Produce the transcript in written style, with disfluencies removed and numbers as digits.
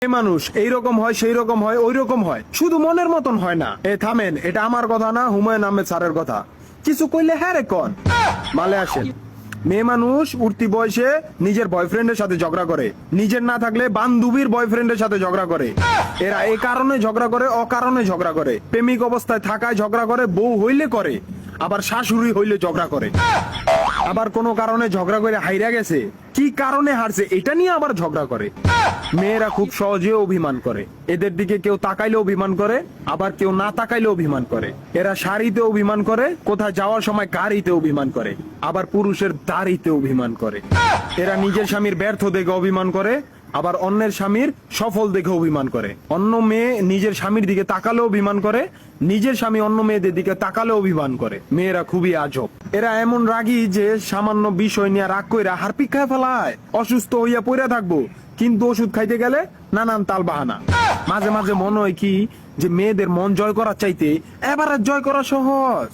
এই মানুষ এইরকম হয়, সেই রকম হয়, ওই রকম হয়, শুধু মনের মতন হয় না। থামেন, এটা আমার কথা না, হুমায়ুন আহমেদ স্যারের কথা। কিছু কইলে হ্যাঁ রে কন, মালে আসেন। মেয়ে মানুষ উঠতি বয়সে নিজের বয়ফ্রেন্ডের সাথে ঝগড়া করে, নিজের না থাকলে বান্ধবীর বয়ফ্রেন্ডের সাথে ঝগড়া করে। এরা এই কারণে ঝগড়া করে, অকারণে ঝগড়া করে, প্রেমিক অবস্থায় থাকায় ঝগড়া করে, বউ হইলে করে, আবার শাশুড়ি হইলে ঝগড়া করে, আবার কোনো কারণে ঝগড়া করে হাইরা গেছে, কি কারণে হারছে এটা নিয়ে আবার ঝগড়া করে। মেয়েরা খুব সহজে অভিমান করে, এদের দিকে কেউ তাকাইলে অভিমান করে, আবার কেউ না তাকাইলে অভিমান করে। এরা শাড়িতে অভিমান করে, কোথায় যাওয়ার সময় গাড়িতে অভিমান করে, আবার পুরুষের দাড়িতে অভিমান করে। এরা নিজের স্বামীর ব্যর্থ দেখে অভিমান করে, আবার অন্যের স্বামীর সফল দেখে অভিমান করে। অন্য মেয়ে নিজের স্বামীর দিকে তাকালে অভিমান করে, নিজের স্বামী অন্য মেয়েদের দিকে তাকালে অভিমান করে। মেয়েরা খুবই আজব। এরা এমন রাগী যে সামান্য বিষয় নিয়ে রাগ কইরা হারপিক খায় ফেলায়। অসুস্থ হইয়া পড়ে থাকবো, কিন্তু ওষুধ খাইতে গেলে নানান তাল বাহানা। মাঝে মাঝে মনে হয় কি যে মেয়েদের মন জয় করার চাইতে এবার জয় করা সহজ।